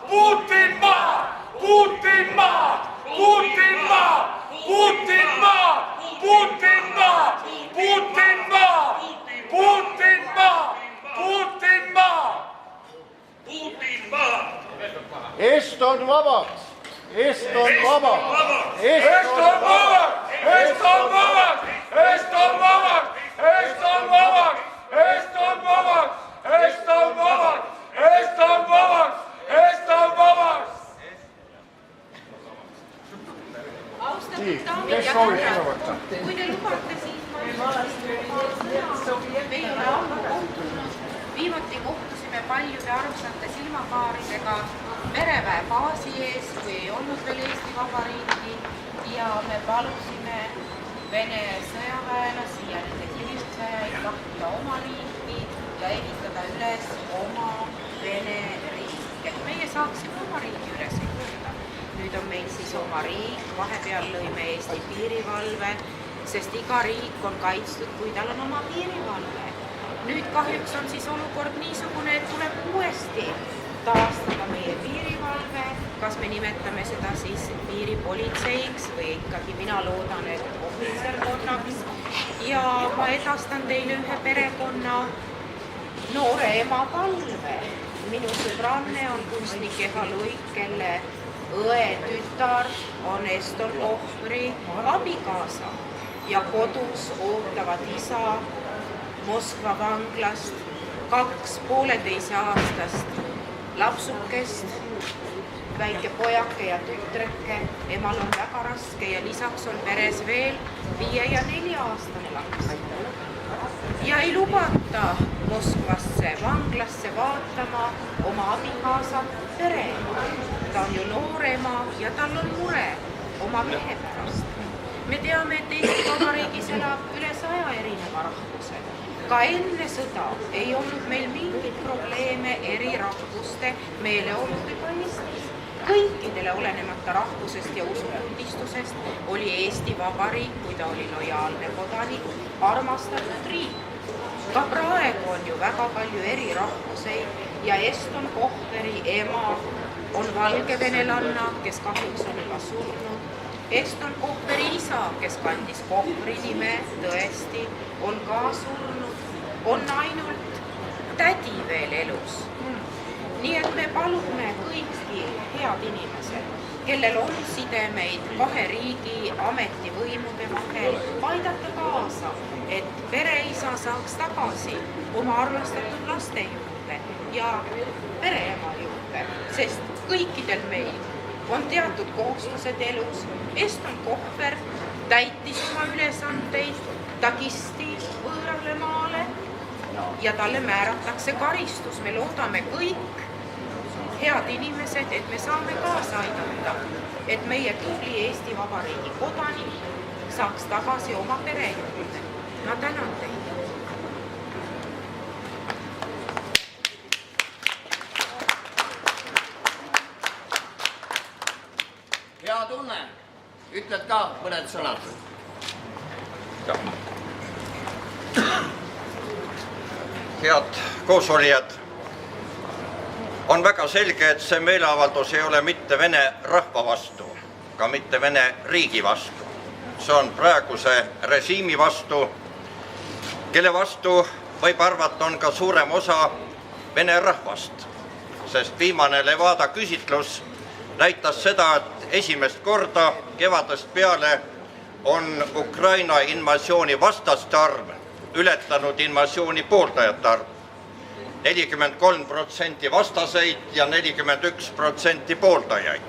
Putin maha! Putin maha! Putin maha! Putin maha! Putin maha! Putin maha! Putin maha! Putin maha! Putin maha! Est on vabaks! Est on vabaks! Est on vabaks! Est on vabaks! Est on vabaks! Est on vabaks! Est on vabaks! Est on vabaks! Est on vabaks! Est on vabaks! Austatud daamid ja härrad, kui te lubate, siis ma ei ole ammu kohtunud. Viimati kohtusime paljude armsate silmakaaridega mereväe baasi ees, kui ei olnud veel Eesti Vabariiki, ja me palusime Vene sõjaväelasi ja nende kirisõjaid lahkuda oma riiki ja ehitada üles oma Vene riik, et meie saaksime oma riigi üles ehitada. Nüüd on meil siis oma riik, vahepeal lõime Eesti piirivalve, sest iga riik on kaitstud, kui tal on oma piirivalve. Nüüd kahjuks on siis olukord niisugune, et tuleb uuesti taastada meie piirivalve, kas me nimetame seda siis piiripolitseiks või ikkagi mina loodan, et ohvitserkonnaks. Ja ma edastan teile ühe perekonna noore ema palve. Minu sõbranne on kunstnik Eva Luik, kelle õe tütar on Eston Kohvri abikaasa ja kodus ootavad isa Moskva vanglast 2,5-aastast lapsukest, väike pojake ja tütreke. Emal on väga raske ja lisaks on peres veel 5- ja 4-aastane laps. Ja ei lubata Moskvasse vanglasse vaatama oma abikaasa pere. Ta on ju noorema ja tal on mure oma mehe pärast. Me teame, et Eesti Vabariigis elab üle 100 erineva rahvuse. Ka enne sõda ei olnud meil mingit probleeme eri rahvuste meeleoludega Eestis. Kõikidele olenemata rahvusest ja usuüldistusest oli Eesti Vabariik, kui ta oli lojaalne kodanik, armastatud riik. Ka praegu on ju väga palju eri rahvuseid ja Eston Kohveri ema on valgevenelanna, kes kahjuks on juba surnud. Eston Kohveri isa, kes kandis Kohvri nime, tõesti, on ka surnud. On ainult tädi veel elus. Nii et me palume kõiki head inimesed, kellel on sidemeid kahe riigi ametivõimude vahel, aidata kaasa, et pereisa saaks tagasi oma armastatud laste juurde ja pereema juurde, sest kõikidel meil on teatud kohustused elus. Eston Kohver täitis oma ülesandeid, ta kisti võõrale maale ja talle määratakse karistus. Me loodame kõik head inimesed, et me saame kaasa aidata, et meie tubli Eesti Vabariigi kodanik saaks tagasi oma pere juurde. Ma tänan teid. Hea tunne, ütled ka mõned sõnad. Head koosolijad, on väga selge, et see meeleavaldus ei ole mitte Vene rahva vastu, ka mitte Vene riigi vastu. See on praeguse režiimi vastu, kelle vastu võib arvata on ka suurem osa Vene rahvast, sest viimane Levada küsitlus näitas seda, et esimest korda kevadest peale on Ukraina invasiooni vastaste arv ületanud invasiooni pooldajate arv. 43% vastaseid ja 41% pooldajaid.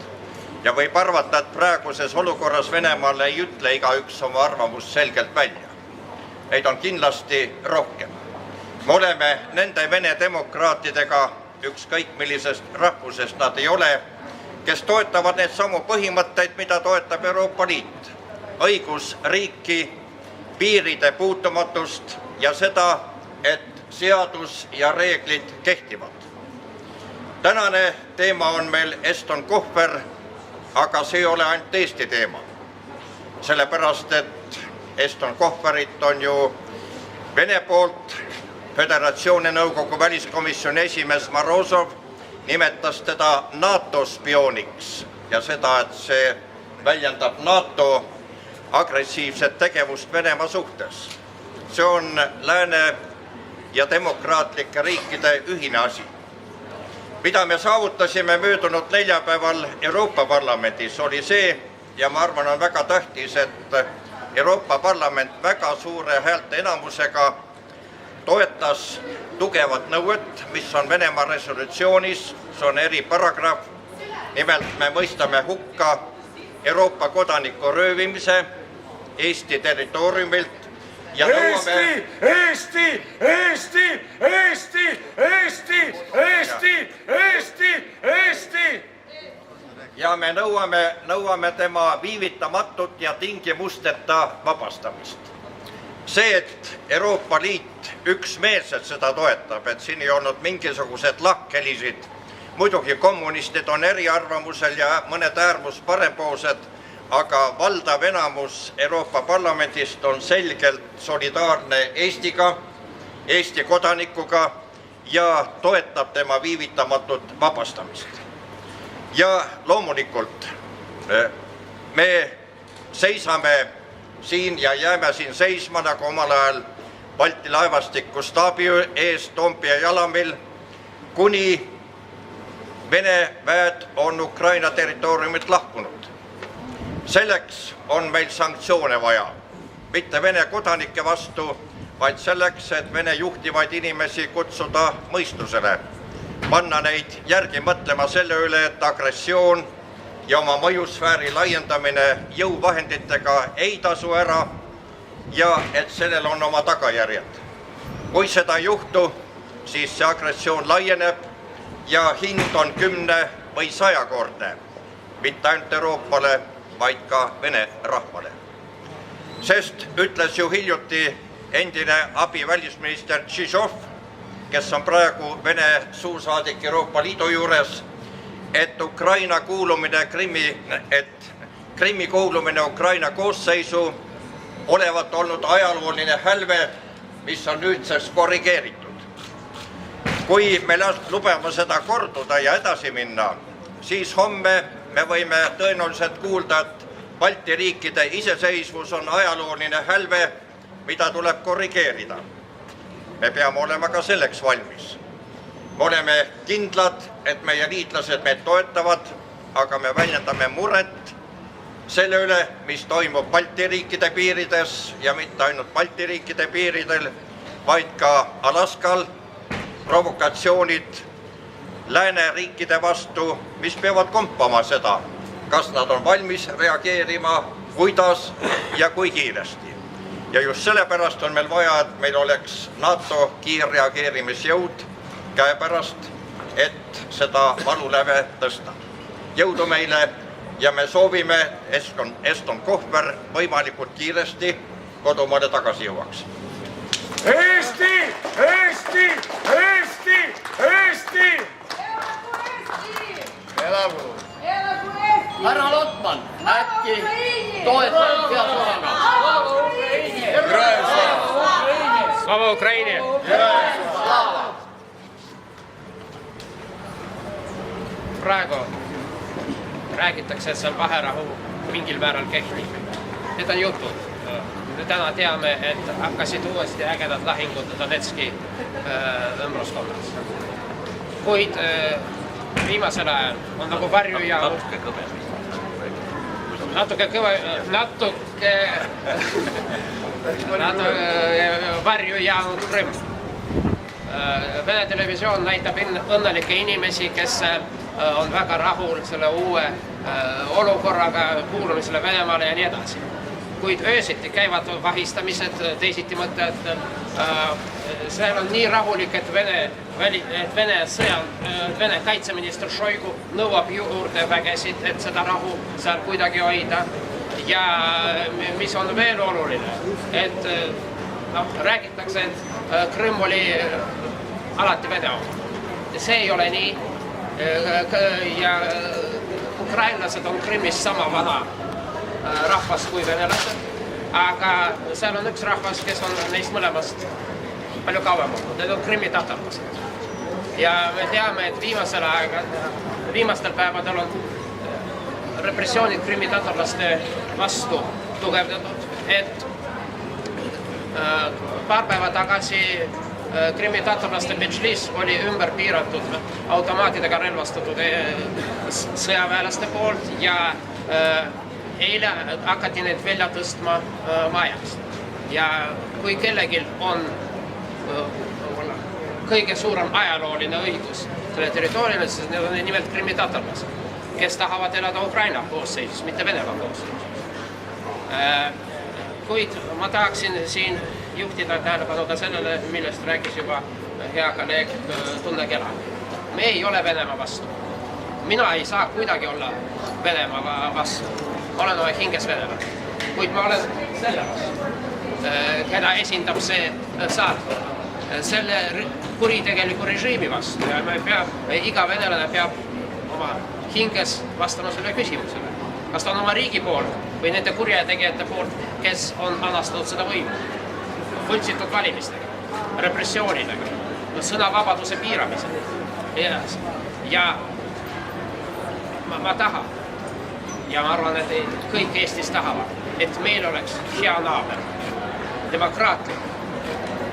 Ja võib arvata, et praeguses olukorras Venemaal ei ütle igaüks oma arvamust selgelt välja. Neid on kindlasti rohkem. Me oleme nende Vene demokraatidega, ükskõik millisest rahvusest nad ei ole, kes toetavad need samu põhimõtteid, mida toetab Euroopa Liit. Õigusriiki, piiride puutumatust ja seda, et seadus ja reeglid kehtivad. Tänane teema on meil Eston Kohver, aga see ei ole ainult Eesti teema. Sellepärast, et Eston Kohverit on ju Vene poolt Föderatsiooni nõukogu väliskomisjoni esimees Morozov nimetas teda NATO spiooniks ja seda, et see väljendab NATO agressiivset tegevust Venemaa suhtes. See on lääne ja demokraatlike riikide ühine asi. Mida me saavutasime möödunud neljapäeval Euroopa Parlamendis oli see, ja ma arvan, on väga tähtis, et Euroopa Parlament väga suure häälte enamusega toetas tugevat nõuet, mis on Venemaa resolutsioonis, see on eriparagrahv. Nimelt me mõistame hukka Euroopa kodaniku röövimise Eesti territooriumilt ja nõuame... Eesti! Ja me nõuame tema viivitamatut ja tingimusteta vabastamist. See, et Euroopa Liit üksmeelselt seda toetab, et siin ei olnud mingisugused lahkhelisid, muidugi kommunistid on eriarvamusel ja mõned äärmus parempoolsed, aga valdav enamus Euroopa Parlamendist on selgelt solidaarne Eestiga, Eesti kodanikuga ja toetab tema viivitamatut vabastamist. Ja loomulikult me seisame siin ja jääme siin seisma nagu omal ajal Balti laevastiku staabi ees Toompea jalamil, kuni Vene väed on Ukraina territooriumilt lahkunud. Selleks on meil sanktsioone vaja, mitte Vene kodanike vastu, vaid selleks, et Vene juhtivaid inimesi kutsuda mõistusele, panna neid järgi mõtlema selle üle, et agressioon ja oma mõjusfääri laiendamine jõuvahenditega ei tasu ära ja et sellel on oma tagajärjed. Kui seda ei juhtu, siis see agressioon laieneb ja hind on 10 või 100-kordne, mitte ainult Euroopale, vaid ka Vene rahvale. Sest ütles ju hiljuti endine abivälisminister Tšižov, kes on praegu Vene suursaadik Euroopa Liidu juures, et Krimmi kuulumine Ukraina koosseisu olevat olnud ajalooline hälve, mis on nüüdseks korrigeeritud. Kui me lubame seda korduda ja edasi minna, siis homme me võime tõenäoliselt kuulda, et Balti riikide iseseisvus on ajalooline hälve, mida tuleb korrigeerida. Me peame olema ka selleks valmis. Me oleme kindlad, et meie liitlased meid toetavad, aga me väljendame muret selle üle, mis toimub Balti riikide piirides ja mitte ainult Balti riikide piiridel, vaid ka Alaskal, provokatsioonid lääneriikide vastu, mis peavad kompama seda, kas nad on valmis reageerima, kuidas ja kui kiiresti. Ja just sellepärast on meil vaja, et meil oleks NATO kiirreageerimisjõud käepärast, et seda valuläve tõsta. Jõudu meile ja me soovime, Eston Kohver võimalikult kiiresti kodumaale tagasi jõuaks. Eesti! Eesti! Eesti! Eesti! Elagu! Härra Lotman, äkki toetab peasorana? Slava Ukraini! Praegu räägitakse, et seal vaherahu mingil määral kehtib. Need on jutud. Me täna teame, et hakkasid uuesti ägedad lahingud Donetski ümbruskonnas. Kuid viimasel ajal on nagu varju ja natuke varju jäänud Krimm. Vene televisioon näitab õnnelikke inimesi, kes on väga rahul selle uue olukorraga, kuulumisele Venemaale ja nii edasi. Kuid öösiti käivad vahistamised, teisiti mõtted. Seal on nii rahulik, et Vene kaitseminister Šoigu nõuab juurde vägesid, et seda rahu seal kuidagi hoida. Ja mis on veel oluline, et räägitakse, et Krimm oli alati Vene oma. See ei ole nii. Ja ukrainlased on Krimmis sama vana rahvas kui venelased, aga seal on üks rahvas, kes on neist mõlemast palju kauem olnud. Need on Krimmi tatarlased. Ja me teame, et viimastel päevadel on repressioonid krimmitatarlaste vastu tugevdatud, et paar päeva tagasi krimmitatarlaste Medžlis oli ümber piiratud automaatidega relvastatud sõjaväelaste poolt ja eile hakati neid välja tõstma majaks. Ja kui kellelgi on kõige suurem ajalooline õigus selle territooriumil, siis need on nimelt krimmitatarlased, kes tahavad elada Ukraina koosseisus, mitte Venemaa koosseisus. Kuid ma tahaksin siin juhtida tähelepanu ka sellele, millest rääkis juba hea kolleeg Tunne Kelam. Me ei ole Venemaa vastu. Mina ei saa kuidagi olla Venemaa vastu. Olen oma hinges venelane. Kuid ma olen selle vastu, keda esindab see saatkond. Selle kuritegeliku režiimi vastu ja iga venelane peab oma hinges vastama selle küsimusele. Kas ta on oma riigi poolt või nende kurjategijate poolt, kes on anastanud seda võimu? Võltsitud valimistega, repressioonidega, sõnavabaduse piiramisega. Ja ma tahan ja ma arvan, et kõik Eestis tahavad, et meil oleks hea naaber, demokraatlik,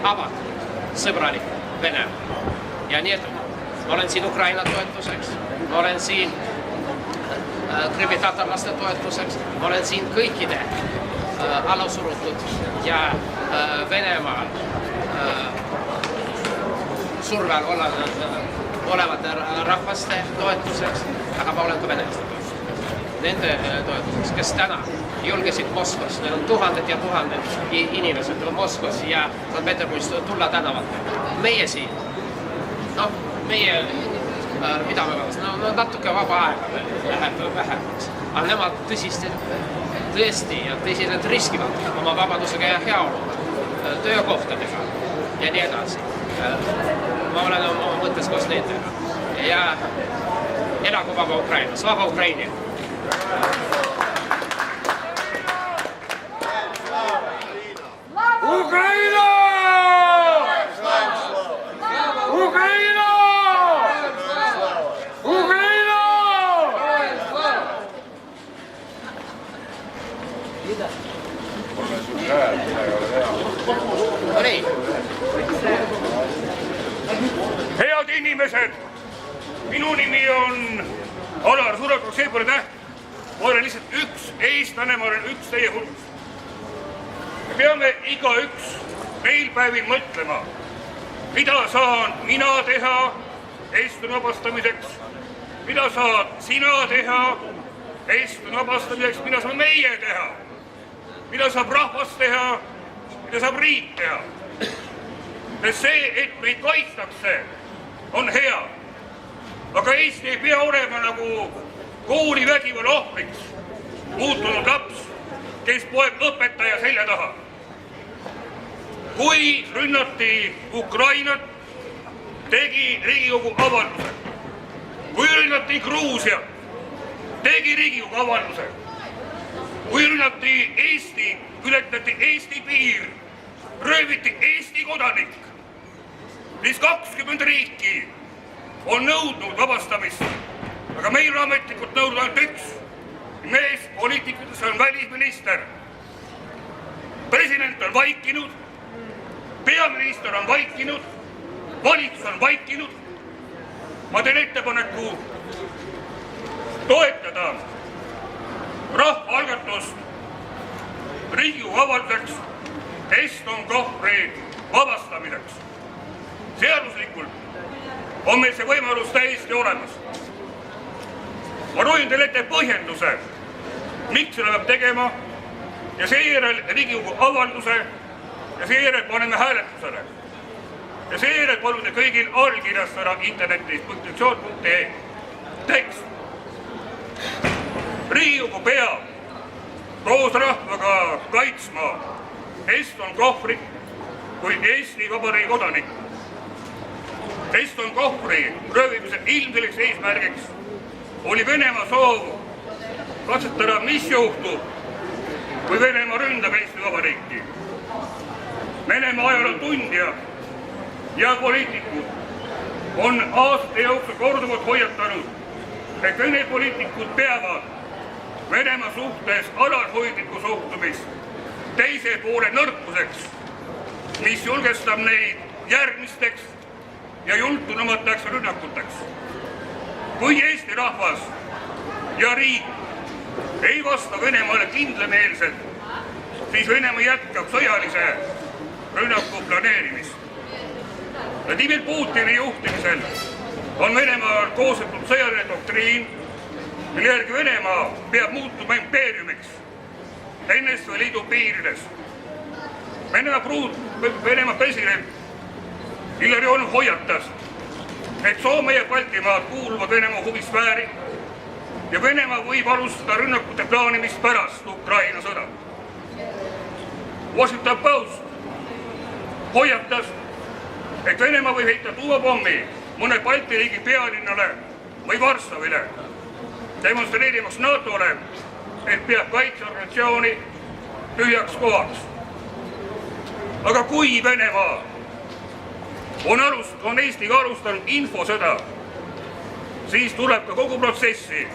avatud, sõbralik Venemaa. Ja nii, et ma olen siin Ukraina toetuseks, ma olen siin krimmitatarlaste toetuseks, ma olen siin kõikide allasurutud ja Venemaal survel olevate rahvaste toetuseks, aga ma olen ka venelaste toetuseks. Nende toetuseks, kes täna julgesid Moskvas, neil on tuhanded ja tuhanded inimesed Moskvas ja Sankt-Peterburgis tulla tänavatele. Meie siin, meie, mida me vaatame, natuke vaba aega läheb vähemaks, aga nemad tõesti ja tõsiselt riskivad oma vabadusega ja heaoluga, töökohtadega ja nii edasi. Ma olen oma mõttes koos nendega ja elagu vaba Ukraina, slava Ukraini! Ukraina! Ukraina! Ukraina! Head inimesed, minu nimi on Alar Surek, seepole täht. Ma olen lihtsalt üks eestlane, ma olen üks teie hulgas. Me peame igaüks neil päevil mõtlema, mida saan mina teha eestlane vabastamiseks, mida saad sina teha eestlane vabastamiseks, mida saame meie teha, mida saab rahvas teha, mida saab riik teha. Sest see, et meid kaitstakse, on hea. Aga Eesti ei pea olema nagu koolivägivalla ohvriks muutunud laps, kes poeb õpetaja selja taha. Kui rünnati Ukrainat, tegi Riigikogu avalduse. Kui rünnati Gruusiat, tegi Riigikogu avalduse. Kui rünnati Eesti, ületati Eesti piir, rööviti Eesti kodanik, siis 20 riiki on nõudnud vabastamist, aga meil on ametlikult nõudnud ainult üks mees poliitikutes, on välisminister. President on vaikinud, peaminister on vaikinud, valitsus on vaikinud. Ma teen ettepaneku toetada rahvaalgatust Riigikogu avalduseks Eston Kohvri vabastamiseks. Seaduslikult on meil see võimalus täiesti olemas. Ma loen teile ette põhjenduse, miks seda peab tegema ja seejärel Riigikogu avalduse ja seejärel paneme hääletusele. Ja seejärel palun te kõigil allkirjastada internetis petitsioon.ee tekst. Riigikogu peab koos rahvaga kaitsma Eston Kohvrit kui Eesti Vabariigi kodanik. Eston Kohvri röövimise ilmselgeks eesmärgiks oli Venemaa soov katsetada, mis juhtub, kui Venemaa ründab Eesti Vabariiki. Venemaa ajaloo tundja ja poliitikud on aastate jooksul korduvalt hoiatanud, et Vene poliitikud peavad Venemaa suhtes alalhoidlikku suhtumist teise poole nõrkuseks, mis julgestab neid järgmisteks ja jultunumateks rünnakuteks. Kui Eesti rahvas ja riik ei vasta Venemaale kindlameelselt, siis Venemaa jätkab sõjalise rünnaku planeerimist. Vladimir Putini juhtimisel on Venemaal koostatud sõjaline doktriin, mille järgi Venemaa peab muutuma impeeriumiks NSV Liidu piirides. Venemaa president Illarionov hoiatas, et Soome ja Baltimaad kuuluvad Venemaa huvisfääri ja Venemaa võib alustada rünnakute plaanimist pärast Ukraina sõda. Washington Post hoiatas, et Venemaa võib heita tuumapommi mõne Balti riigi pealinnale või Varssavile, demonstreerimaks NATO-le, et peab kaitseorganisatsiooni tühjaks kohaks. Aga kui Venemaa on Eestiga alustanud infosõda, siis tuleb ka kogu protsessi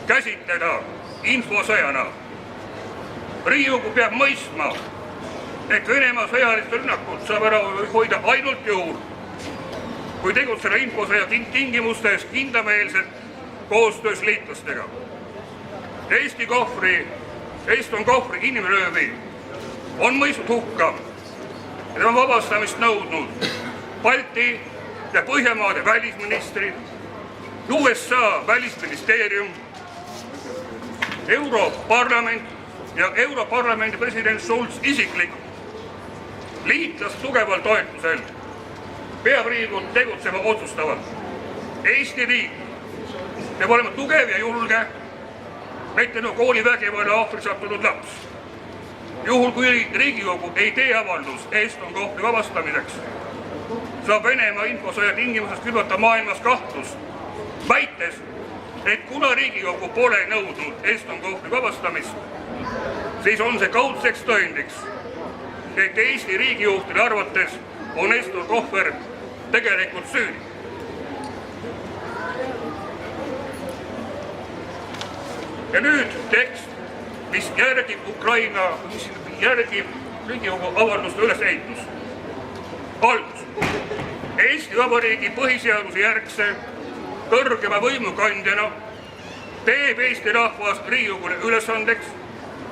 käsitleda infosõjana. Riigikogu peab mõistma, et Venemaa sõjalist rünnakut saab ära hoida ainult juhul, kui tegutseda infosõja tingimustes kindlameelselt koostöös liitlastega. Eston Kohvri inimröövi on mõistnud hukka ja tema vabastamist nõudnud Balti ja Põhjamaade välisministrid, USA välisministeerium, Europarlament ja Europarlamendi president Schulz isiklikult. Liitlast tugeval toetusel peab Riigikogu tegutsema otsustavalt. Eesti riik peab olema tugev ja julge, mitte nagu koolivägivalla ohvri sattunud laps. Juhul kui Riigikogu ei tee avaldust Eston Kohvri vabastamiseks, saab Venemaa infosõja tingimuses külvata maailmas kahtlust, väites, et kuna Riigikogu pole nõudnud Eston Kohvri vabastamist, siis on see kaudseks tõendiks, et Eesti riigijuhtide arvates on Eston Kohver tegelikult süüdi. Ja nüüd tekst, mis järgib Riigikogu avalduste ülesehitust. Algus. Eesti Vabariigi põhiseaduse järgse kõrgema võimukandjana teeb Eesti rahvas Riigikogule ülesandeks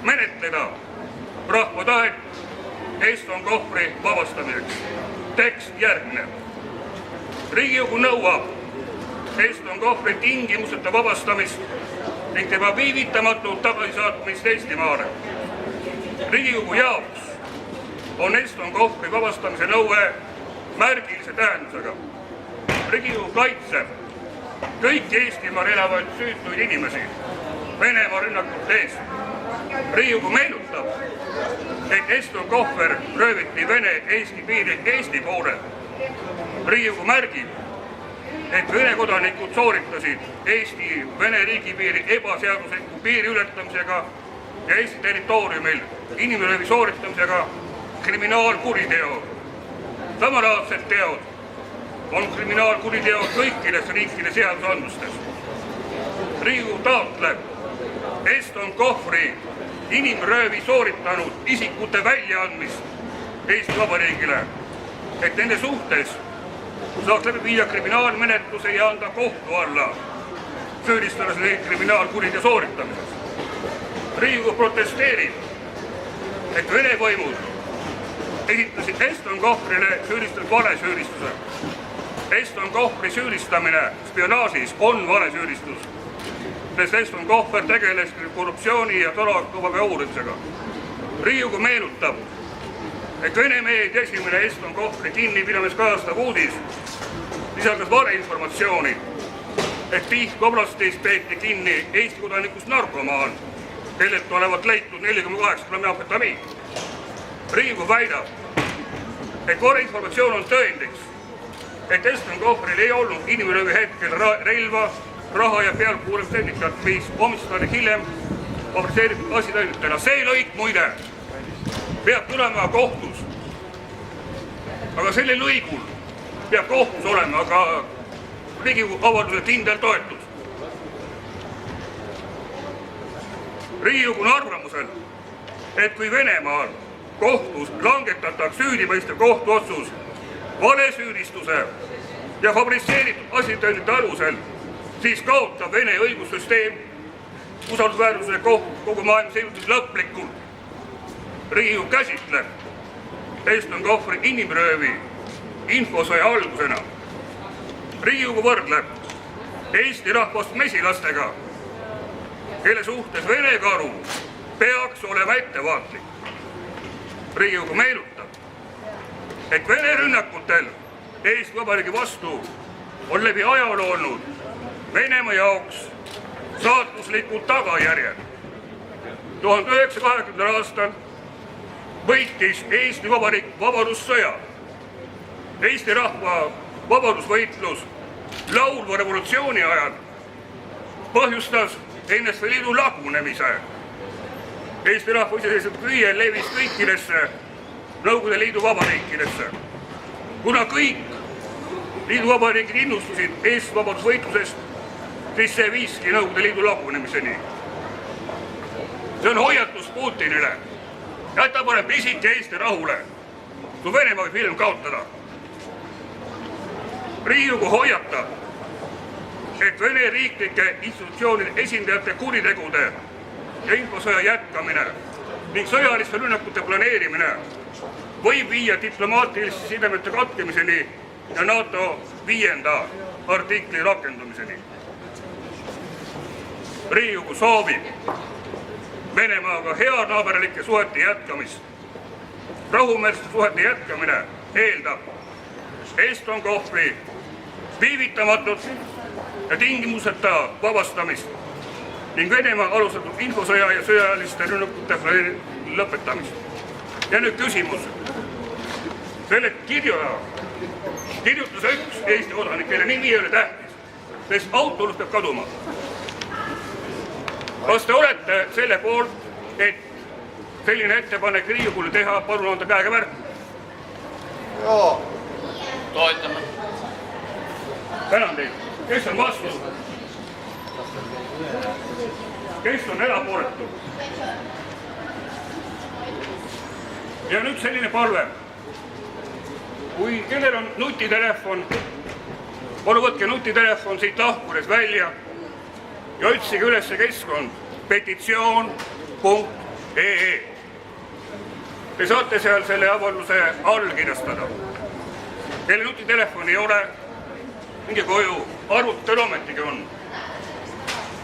menetleda rahva tahet Eston Kohvri vabastamiseks. Tekst järgneb. Riigikogu nõuab Eston Kohvri tingimuseta vabastamist ning tema viivitamatut tagasisaatmist Eestimaale. Riigikogu jaoks on Eston Kohvri vabastamise nõue märgilise tähendusega. Riigikogu kaitseb kõiki Eestimaal elavaid süütuid inimesi Venemaa rünnakute eest. Riigikogu meenutab, et Eston Kohver rööviti Vene-Eesti piiril Eesti poolel. Riigikogu märgib, et Vene kodanikud sooritasid Eesti-Vene riigipiiri ebaseadusliku piiri ületamisega ja Eesti territooriumil inimröövi sooritamisega kriminaalkuriteo. Samalaadsed teod on kriminaalkuriteod kõikides riikide seadusandlustes. Riigikogu taotleb Eston Kohvri inimröövi sooritanud isikute väljaandmist Eesti Vabariigile, et nende suhtes saaks läbi viia kriminaalmenetluse ja anda kohtu alla, süüdistades neid kriminaalkuriteo sooritamises. Riigikogu protesteerib, et Vene võimud esitasid Eston Kohvrile süüdistatud valesüüdistuse. Eston Kohvri süüdistamine spionaažis on valesüüdistus, sest Eston Kohver tegeles korruptsiooni ja salakaubaga uurimisega. Riigikogu meenutab, et Vene meedia esimene Eston Kohvri kinnipidamist kajastav uudis lisakas valeinformatsiooni, et Pihkva oblastis peeti kinni Eesti kodanikust narkomaan, kellelt olevat leitud 48 grammi amfetamiin. Riigikogu väidab, et valeinformatsioon on tõendiks, et Eston Kohvril ei olnud inimröövi hetkel relva, raha ja pealtkuulamistehnikat, mis omistati hiljem fabriseeritud asitõenditena. See lõik muide peab tulema kohtus. Aga selle lõigul peab kohtus olema ka Riigikogu avalduse kindel toetus. Riigikogu on arvamusel, et kui Venemaal kohtus langetatakse süüdimõistev kohtuotsus valesüüdistuse ja fabritseeritud asitõendite alusel, siis kaotab Vene õigussüsteem usaldusväärsuse kogu maailmas ilmselt lõplikult. Riigikogu käsitleb Eston Kohvri inimröövi infosõja algusena. Riigikogu võrdleb Eesti rahvast mesilastega, kelle suhtes Vene karu peaks olema ettevaatlik. Riigikogu meenutab, et Vene rünnakutel Eesti Vabariigi vastu on läbi ajaloo olnud Venemaa jaoks saatuslikud tagajärjed. 1920. aastal võitis Eesti Vabariik vabadussõja. Eesti rahva vabadusvõitlus laulva revolutsiooni ajal põhjustas NSV Liidu lagunemise. Eesti rahva iseseisev püüe levis kõikidesse Nõukogude Liidu vabariikidesse. Kuna kõik Liidu vabariigid innustusid Eesti vabadusvõitlusest, siis see viiski Nõukogude Liidu lagunemiseni. See on hoiatus Putinile. Jäta parem pisike Eesti rahule, kui Venemaa võib hiljem kaotada. Riigikogu hoiatab, et Vene riiklike institutsioonide esindajate kuritegude ja infosõja jätkamine ning sõjaliste rünnakute planeerimine võib viia diplomaatiliste sidemete katkemiseni ja NATO 5. artikli rakendumiseni. Riigikogu soovib Venemaaga heanaaberlike suhete jätkamist. Rahumeelsete suhete jätkamine eeldab Eston Kohvri viivitamatut ja tingimuseta vabastamist ning Venemaa alustatud infosõja ja sõjaliste rünnakute lõpetamist. Ja nüüd küsimus. Selle kirjutas üks Eesti kodanik, kelle nimi ei ole tähtis, sest autolus peab kaduma. Kas te olete selle poolt, et selline ettepanek Riigikogule teha, palun anda käega märku? Joo. Toetame. Tänan teid. Kes on vastu? Kes on erapooletu? Ja nüüd selline palve. Kui kellel on nutitelefon, palun võtke nutitelefon siit lahkudes välja ja otsige üles keskkond petitsioon.ee. Te saate seal selle avalduse allkirjastada. Kelle nutitelefon ei ole, minge koju, arvutel ometigi on.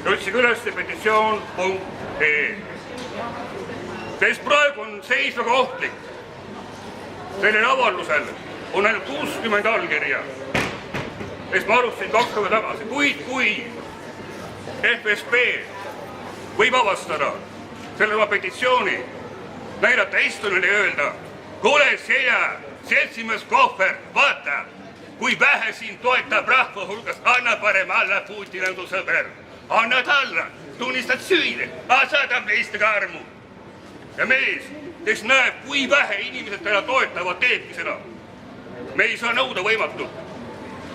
Ja otsige üles petitsioon.ee. Sest praegu on seis väga ohtlik. Sellel avaldusel on ainult 60 allkirja. Sest ma alustasin 2 päeva tagasi. Kui FSB võib avastada selle oma petitsiooni, näidata Estonile ja öelda, kuule seltsimees Kohver, vaata, kui vähe siin toetab rahva hulgas, anna parem alla, Putin on tu sõber. Annad alla, tunnistad süüdi, saadab neist ka armu. Ja mees, kes näeb, kui vähe inimesed täna toetavad, teebki seda. Me ei saa nõuda võimatut,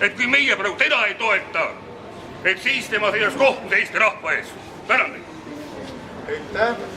et kui meie praegu teda ei toeta, et siis tema seisaks kohtus Eesti rahva ees. Tänan teid. Aitäh.